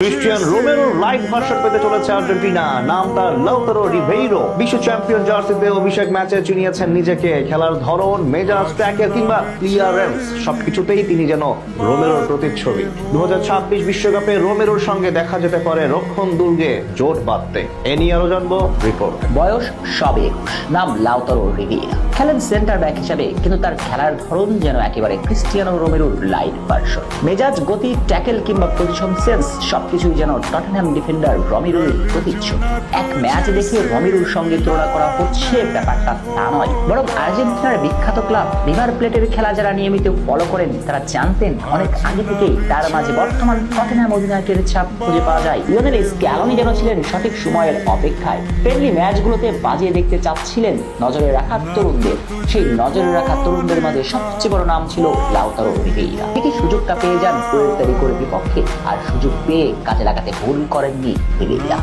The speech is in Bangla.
ক্রিস্টিয়ান রোমেরোর লাইট ভার্সন পেতে চলেছে আর্জেন্টিনা। নাম তার লাউতারো রিবেইরো। বিশ্ব চ্যাম্পিয়ন জার্সিতে অভিষেক ম্যাচে চিনিয়েছেন নিজেকে। খেলার ধরন, মেজাজ, ট্যাকেল কিংবা ক্লিয়ারেন্স সবকিছুতেই তিনি যেন রোমেরোর প্রতিচ্ছবি। 2026 বিশ্বকাপে রোমেরোর সঙ্গে দেখা যেতে পারে রক্ষণ দুর্গে জোট বাঁধতে। এ নিয়ে আরো জানবো রিপোর্ট। বয়স সবে 21, নাম লাউতারো রিবেইরা। খেলেন সেন্টার ব্যাক হিসেবে, কিন্তু তার খেলার ধরন যেন একেবারে ক্রিস্টিয়ানো রোমেরোর লাইট ভার্সন। মেজাজ, গতি, ট্যাকেল কিংবা পজিশন সেন্স সবকিছুই যেন টটেনহ্যাম ডিফেন্ডার রোমেরোর প্রতিচ্ছবি। এক ম্যাচ দেখে রোমেরোর সঙ্গে তুলনা করা হচ্ছে ব্যাপারটা তা নয়, বরং আর্জেন্টিনার বিখ্যাত ক্লাব রিভার প্লেটের খেলা যারা নিয়মিত ফলো করেন তারা জানতেন অনেক আগে থেকেই তার মাঝে বর্তমান টটেনহ্যাম অধিনায়কের ছাপ খুঁজে পাওয়া যায়। লিওনেল স্ক্যালোনি যেন ছিলেন সঠিক সময়ের অপেক্ষায়। ফ্রেন্ডলি ম্যাচগুলোতে বাজিয়ে দেখতে চাচ্ছিলেন নজরে রাখা তরুণদের। সেই নজরে রাখা তরুণদের মাঝে সবচেয়ে বড় নাম ছিল লাউতারো রিবেইরা। ঠিকই সুযোগটা পেয়ে যান পুয়ের্তো রিকোর বিপক্ষে, আর সুযোগ পেয়ে কাজে লাগাতে ভুল করেননি রিবেইরা।